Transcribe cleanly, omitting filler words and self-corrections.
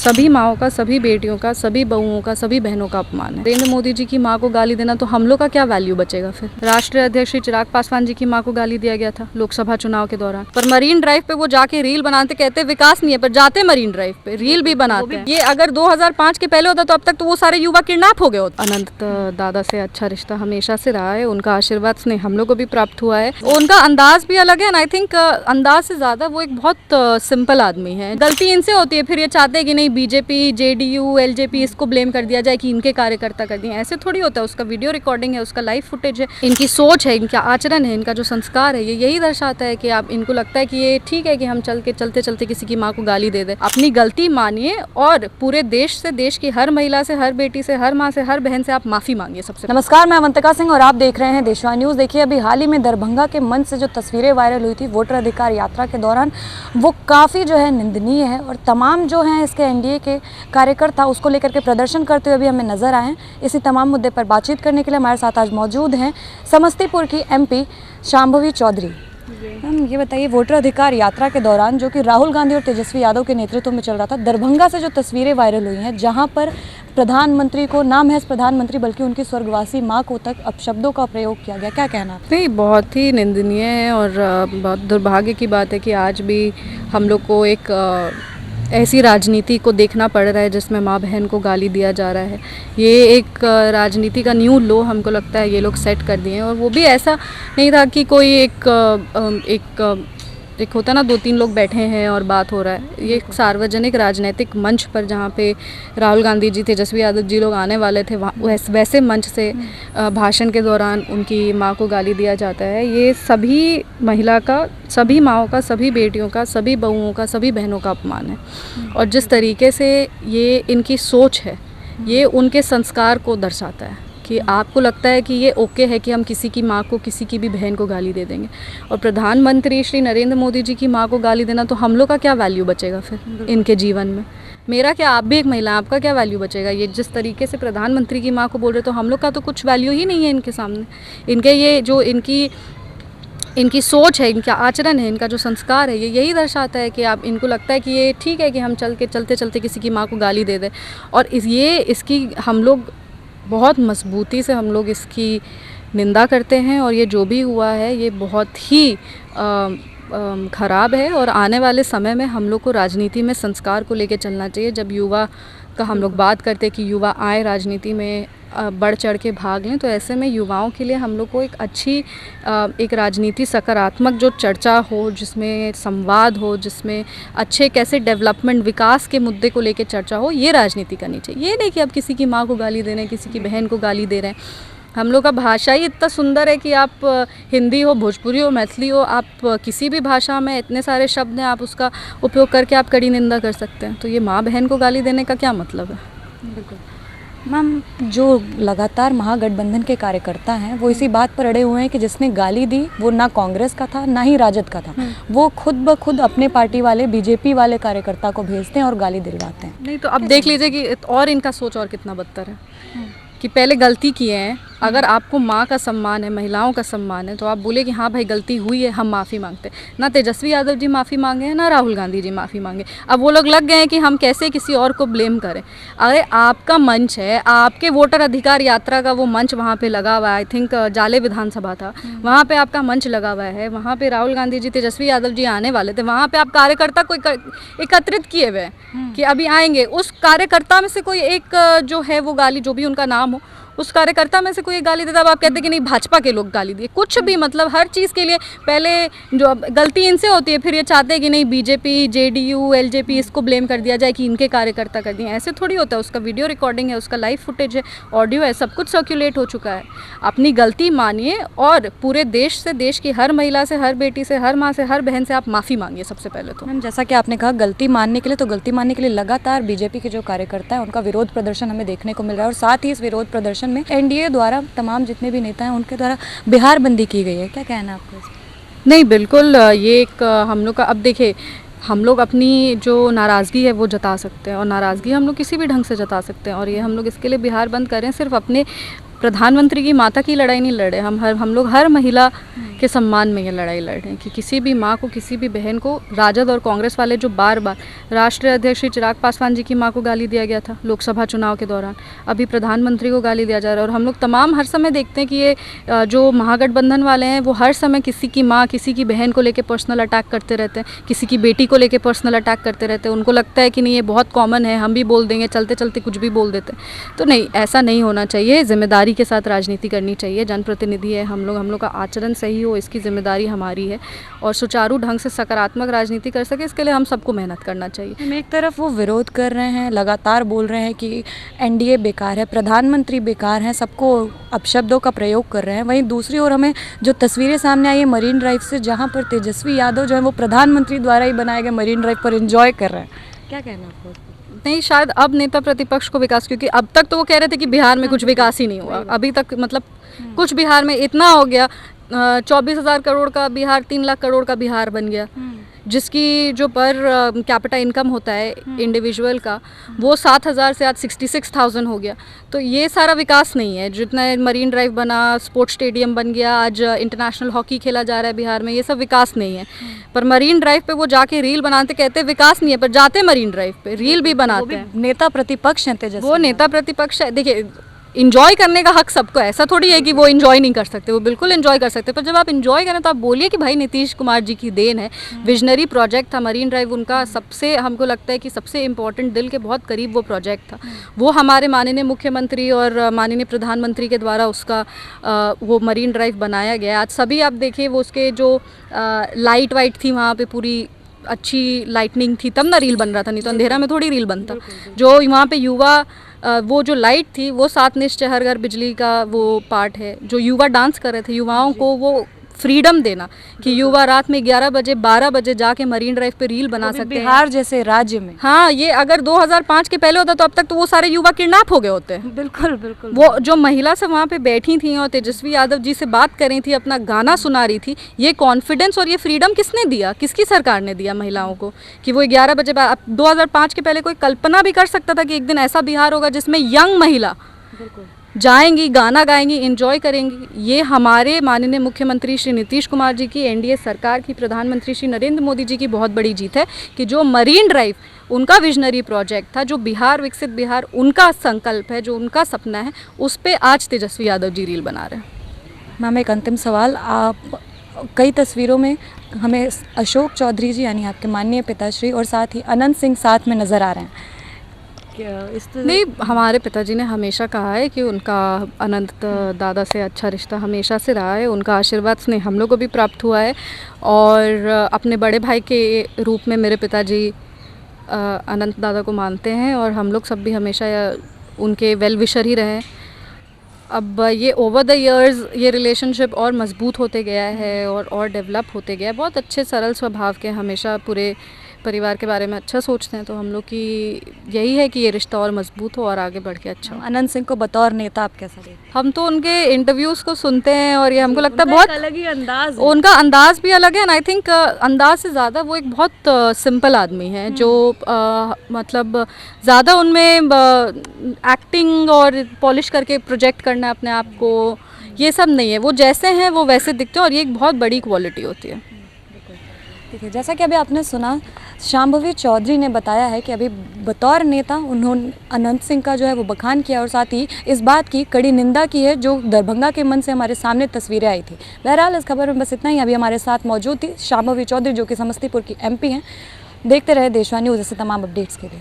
सभी माओं का, सभी बेटियों का, सभी बहुओं का, सभी बहनों का अपमान है। नरेंद्र मोदी जी की माँ को गाली देना, तो हम लोग का क्या वैल्यू बचेगा फिर। राष्ट्रीय अध्यक्ष श्री चिराग पासवान जी की माँ को गाली दिया गया था लोकसभा चुनाव के दौरान, पर मरीन ड्राइव पे वो जाके रील बनाते, कहते विकास नहीं है, पर जाते मरीन ड्राइव पे रील भी बनाते हैं। ये अगर 2005 के पहले होता तो अब तक तो वो सारे युवा किडनैप हो गए होते। अनंत दादा से अच्छा रिश्ता हमेशा से रहा है, उनका आशीर्वाद स्नेह हम लोग को भी प्राप्त हुआ है। उनका अंदाज भी अलग है, एंड आई थिंक अंदाज से ज्यादा वो एक बहुत सिंपल आदमी है। गलती इनसे होती है, फिर ये चाहते हैं कि नहीं बीजेपी, जेडीयू, एलजेपी इसको ब्लेम कर दिया जाए कि इनके कार्यकर्ता कर दिए। ऐसे थोड़ी होता है, उसका वीडियो रिकॉर्डिंग है, उसका लाइव फुटेज है, इनकी सोच है, इनका आचरण है, इनका जो संस्कार है, ये यही दर्शाता है कि आप इनको लगता है कि ये ठीक है कि हम चलते चलते किसी की माँ को गाली दे दें। अपनी गलती मानिए और पूरे देश से, देश की हर महिला से, हर बेटी से, हर माँ से, हर बहन से आप माफी मांगिए सबसे। नमस्कार, मैं अवंतिका सिंह और आप देख रहे हैं देशवाही न्यूज़। देखिए, अभी हाल ही में दरभंगा के मंच से जो तस्वीरें वायरल हुई थी वोटर अधिकार यात्रा के दौरान, वो काफ़ी जो है निंदनीय है और तमाम जो हैं इसके एनडीए के कार्यकर्ता उसको लेकर के प्रदर्शन करते हुए भी हमें नजर आए हैं। इसी तमाम मुद्दे पर बातचीत करने के लिए हमारे साथ आज मौजूद हैं समस्तीपुर की एमपी शांभवी चौधरी। मैम, ये बताइए, वोटर अधिकार यात्रा के दौरान जो कि राहुल गांधी और तेजस्वी यादव के नेतृत्व में चल रहा था, दरभंगा से जो तस्वीरें वायरल हुई हैं जहां पर प्रधानमंत्री को, ना महज प्रधानमंत्री बल्कि उनकी स्वर्गवासी मां को तक अपशब्दों का प्रयोग किया गया, क्या कहना? नहीं, बहुत ही निंदनीय है और बहुत दुर्भाग्य की बात है कि आज भी हम लोग को एक ऐसी राजनीति को देखना पड़ रहा है जिसमें माँ बहन को गाली दिया जा रहा है। ये एक राजनीति का न्यू लो हमको लगता है ये लोग सेट कर दिए हैं, और वो भी ऐसा नहीं था कि कोई एक होता ना, 2-3 लोग बैठे हैं और बात हो रहा है। ये एक सार्वजनिक राजनीतिक मंच पर जहाँ पे राहुल गांधी जी, तेजस्वी यादव जी लोग आने वाले थे, वैसे मंच से भाषण के दौरान उनकी माँ को गाली दिया जाता है। ये सभी महिला का, सभी माँओं का, सभी बेटियों का, सभी बहुओं का, सभी बहनों का अपमान है। और जिस तरीके से ये इनकी सोच है, ये उनके संस्कार को दर्शाता है कि आपको लगता है कि ये ओके है कि हम किसी की माँ को, किसी की भी बहन को गाली दे देंगे। और प्रधानमंत्री श्री नरेंद्र मोदी जी की माँ को गाली देना, तो हम लोग का क्या वैल्यू बचेगा फिर इनके जीवन में। मेरा क्या, आप भी एक महिला, आपका क्या वैल्यू बचेगा। ये जिस तरीके से प्रधानमंत्री की माँ को बोल रहे, तो हम लोग का तो कुछ वैल्यू ही नहीं है इनके सामने। इनके ये जो इनकी सोच है, इनका आचरण है, इनका जो संस्कार है, ये यही दर्शाता है कि आप इनको लगता है कि ये ठीक है कि हम चलते चलते किसी की माँ को गाली दे दें। और इसकी हम लोग बहुत मजबूती से हम लोग इसकी निंदा करते हैं, और ये जो भी हुआ है ये बहुत ही ख़राब है। और आने वाले समय में हम लोग को राजनीति में संस्कार को लेकर चलना चाहिए। जब युवा का हम लोग बात करते हैं कि युवा आए राजनीति में, बढ़ चढ़ के भाग लें, तो ऐसे में युवाओं के लिए हम लोग को एक अच्छी एक राजनीति सकारात्मक जो चर्चा हो, जिसमें संवाद हो, जिसमें अच्छे कैसे डेवलपमेंट, विकास के मुद्दे को लेकर चर्चा हो, ये राजनीति करनी चाहिए। ये नहीं कि आप किसी की माँ को गाली दे रहे हैं, किसी की बहन को गाली दे रहे हैं। हम लोग का भाषा ही इतना सुंदर है कि आप हिंदी हो, भोजपुरी हो, मैथिली हो, आप किसी भी भाषा में इतने सारे शब्द हैं, आप उसका उपयोग करके आप कड़ी निंदा कर सकते हैं। तो ये माँ बहन को गाली देने का क्या मतलब है। बिल्कुल मैम, जो लगातार महागठबंधन के कार्यकर्ता हैं वो इसी बात पर अड़े हुए हैं कि जिसने गाली दी वो ना कांग्रेस का था, ना ही राजद का था। वो खुद ब खुद अपने पार्टी वाले, बीजेपी वाले कार्यकर्ता को भेजते हैं और गाली दिलवाते हैं। नहीं तो अब देख लीजिए कि और इनका सोच और कितना बदतर है कि पहले गलती किए हैं। अगर आपको माँ का सम्मान है, महिलाओं का सम्मान है, तो आप बोले कि हाँ भाई गलती हुई है, हम माफ़ी मांगते हैं। ना तेजस्वी यादव जी माफ़ी मांगे हैं, ना राहुल गांधी जी माफ़ी मांगे। अब वो लोग लग गए हैं कि हम कैसे किसी और को ब्लेम करें। अरे आपका मंच है, आपके वोटर अधिकार यात्रा का वो मंच वहाँ पे लगा हुआ है। आई थिंक जाले विधानसभा था, वहाँ पे आपका मंच लगा हुआ है। वहाँ पे राहुल गांधी जी, तेजस्वी यादव जी आने वाले थे। वहाँ पे आप कार्यकर्ता को एकत्रित किए हुए हैं कि अभी आएंगे। उस कार्यकर्ता में से कोई एक जो है वो गाली, जो भी उनका नाम हो, उस कार्यकर्ता में से कोई गाली देता, अब आप कहते हैं कि नहीं भाजपा के लोग गाली दिए। कुछ भी मतलब हर चीज़ के लिए पहले जो गलती इनसे होती है, फिर ये चाहते हैं कि नहीं बीजेपी, जेडीयू, एलजेपी इसको ब्लेम कर दिया जाए कि इनके कार्यकर्ता कर दिए। ऐसे थोड़ी होता है। उसका वीडियो रिकॉर्डिंग है, उसका लाइव फुटेज है, ऑडियो है, सब कुछ सर्कुलेट हो चुका है। अपनी गलती मानिए और पूरे देश से, देश की हर महिला से, हर बेटी से, हर माँ से, हर बहन से आप माफ़ी मांगिए सबसे पहले तो। मैम, जैसा कि आपने कहा गलती मानने के लिए, तो गलती मानने के लिए लगातार बीजेपी के जो कार्यकर्ता हैं उनका विरोध प्रदर्शन हमें देखने को मिल रहा है। और साथ ही इस विरोध प्रदर्शन में एनडीए द्वारा तमाम जितने भी नेता हैं उनके द्वारा बिहार बंदी की गई है, क्या कहना है आपको? नहीं, बिल्कुल ये एक हम लोग का, अब देखिए हम लोग अपनी जो नाराज़गी है वो जता सकते हैं, और नाराज़गी हम लोग किसी भी ढंग से जता सकते हैं। और ये हम लोग इसके लिए बिहार बंद करें, सिर्फ अपने प्रधानमंत्री की माता की लड़ाई नहीं लड़े। हम लोग हर महिला के सम्मान में ये लड़ाई लड़ रहे हैं कि किसी भी माँ को, किसी भी बहन को, राजद और कांग्रेस वाले जो बार बार राष्ट्रीय अध्यक्ष श्री चिराग पासवान जी की माँ को गाली दिया गया था लोकसभा चुनाव के दौरान, अभी प्रधानमंत्री को गाली दिया जा रहा है। और हम लोग तमाम हर समय देखते हैं कि ये जो महागठबंधन वाले हैं वो हर समय किसी की माँ, किसी की बहन को लेकर पर्सनल अटैक करते रहते हैं, किसी की बेटी को लेकर पर्सनल अटैक करते रहते हैं। उनको लगता है कि नहीं ये बहुत कॉमन है, हम भी बोल देंगे, चलते चलते कुछ भी बोल देते हैं। तो नहीं, ऐसा नहीं होना चाहिए। जिम्मेदारी के साथ राजनीति करनी चाहिए। जनप्रतिनिधि है हम लोग का आचरण सही हो, इसकी जिम्मेदारी हमारी है, और सुचारू ढंग से सकारात्मक राजनीति कर सके इसके लिए हम सबको मेहनत करना चाहिए। एक तरफ वो विरोध कर रहे हैं, लगातार बोल रहे हैं कि एनडीए बेकार है, प्रधानमंत्री बेकार हैं, सबको अपशब्दों का प्रयोग कर रहे हैं। वहीं दूसरी ओर हमें जो तस्वीरें सामने आई है मरीन ड्राइव से, जहां पर तेजस्वी यादव जो है वो प्रधानमंत्री द्वारा ही बनाए गए मरीन ड्राइव पर एंजॉय कर रहे हैं, क्या कहना आपको? नहीं, शायद अब नेता प्रतिपक्ष को विकास, क्योंकि अब तक तो वो कह रहे थे कि बिहार में कुछ विकास ही नहीं हुआ अभी तक, मतलब कुछ बिहार में इतना हो गया, 24,000 करोड़ का बिहार 3 लाख करोड़ का बिहार बन गया, जिसकी जो पर कैपिटा इनकम होता है इंडिविजुअल का वो 7,000 से आज 66,000 हो गया। तो ये सारा विकास नहीं है। जितना मरीन ड्राइव बना, स्पोर्ट्स स्टेडियम बन गया, आज इंटरनेशनल हॉकी खेला जा रहा है बिहार में, ये सब विकास नहीं है। पर मरीन ड्राइव पे वो जाके रील बनाते, कहते विकास नहीं है, पर जाते मरीन ड्राइव पे रील भी बनाते हैं। नेता प्रतिपक्ष हैं तेजस्वी, वो नेता प्रतिपक्ष है। देखिए, इंजॉय करने का हक सबको, ऐसा थोड़ी है कि वो इंजॉय नहीं कर सकते, वो बिल्कुल इंजॉय कर सकते। पर जब आप इंजॉय करें तो आप बोलिए कि भाई नीतीश कुमार जी की देन है, विजनरी प्रोजेक्ट था मरीन ड्राइव उनका, सबसे हमको लगता है कि सबसे इम्पोर्टेंट, दिल के बहुत करीब वो प्रोजेक्ट था। वो हमारे माननीय मुख्यमंत्री और माननीय प्रधानमंत्री के द्वारा उसका वो मरीन ड्राइव बनाया गया। आज सभी आप देखिए वो उसके जो लाइट वाइट थी वहाँ पर पूरी अच्छी लाइटनिंग थी, तब ना रील बन रहा था, नहीं तो अंधेरा में थोड़ी रील बनता। जो वहाँ पे युवा वो जो लाइट थी वो 7 निश्चय हर घर बिजली का वो पार्ट है। जो युवा डांस कर रहे थे, युवाओं को वो फ्रीडम देना कि युवा रात में 11 बजे 12 बजे जाके मरीन ड्राइव पे रील बना सकते हैं बिहार जैसे राज्य में। हाँ, ये अगर 2005 के पहले होता तो अब तक तो वो सारे युवा किडनैप हो गए होते हैं। बिल्कुल बिल्कुल। वो जो महिला से वहाँ पे बैठी थी और तेजस्वी यादव जी से बात कर रही थी, अपना गाना सुना रही थी, ये कॉन्फिडेंस और ये फ्रीडम किसने दिया, किसकी सरकार ने दिया महिलाओं को कि वो 11 बजे 2005 के पहले कोई कल्पना भी कर सकता था कि एक दिन ऐसा बिहार होगा जिसमें यंग महिला जाएंगी, गाना गाएंगी, एंजॉय करेंगी। ये हमारे माननीय मुख्यमंत्री श्री नीतीश कुमार जी की, एनडीए सरकार की, प्रधानमंत्री श्री नरेंद्र मोदी जी की बहुत बड़ी जीत है कि जो मरीन ड्राइव उनका विजनरी प्रोजेक्ट था, जो बिहार विकसित बिहार उनका संकल्प है, जो उनका सपना है, उस पर आज तेजस्वी यादव जी रील बना रहे हैं। मैम, एक अंतिम सवाल, आप कई तस्वीरों में हमें अशोक चौधरी जी यानी आपके माननीय पिताश्री और साथ ही अनंत सिंह साथ में नज़र आ रहे हैं। नहीं, हमारे पिताजी ने हमेशा कहा है कि उनका अनंत दादा से अच्छा रिश्ता हमेशा से रहा है। उनका आशीर्वाद स्नेह हम लोग को भी प्राप्त हुआ है, और अपने बड़े भाई के रूप में मेरे पिताजी अनंत दादा को मानते हैं, और हम लोग सब भी हमेशा उनके वेल विशर ही रहे। अब ये ओवर द इयर्स ये रिलेशनशिप और मजबूत होते गया है और डेवलप होते गया है। बहुत अच्छे सरल स्वभाव के, हमेशा पूरे परिवार के बारे में अच्छा सोचते हैं। तो हम लोग की यही है कि ये रिश्ता और मजबूत हो और आगे बढ़ के अच्छा हो। अनंत सिंह को बतौर नेता आप कैसा देखते हैं? हम तो उनके इंटरव्यूज़ को सुनते हैं और ये हमको लगता है बहुत अलग ही अंदाज, उनका अंदाज़ भी अलग है। एंड आई थिंक अंदाज से ज़्यादा वो एक बहुत सिंपल आदमी है, जो मतलब ज़्यादा उनमें एक्टिंग और पॉलिश करके प्रोजेक्ट करना अपने आप को, ये सब नहीं है। वो जैसे हैं वो वैसे दिखते हैं, और ये एक बहुत बड़ी क्वालिटी होती है। ठीक है, जैसा कि अभी आपने सुना, शांभवी चौधरी ने बताया है कि अभी बतौर नेता उन्होंने अनंत सिंह का जो है वो बखान किया, और साथ ही इस बात की कड़ी निंदा की है जो दरभंगा के मन से हमारे सामने तस्वीरें आई थी। बहरहाल इस खबर में बस इतना ही। अभी हमारे साथ मौजूद थी शांभवी चौधरी, जो कि समस्तीपुर की MP हैं। देखते रहे देशवा न्यूज़, ऐसे तमाम अपडेट्स के लिए।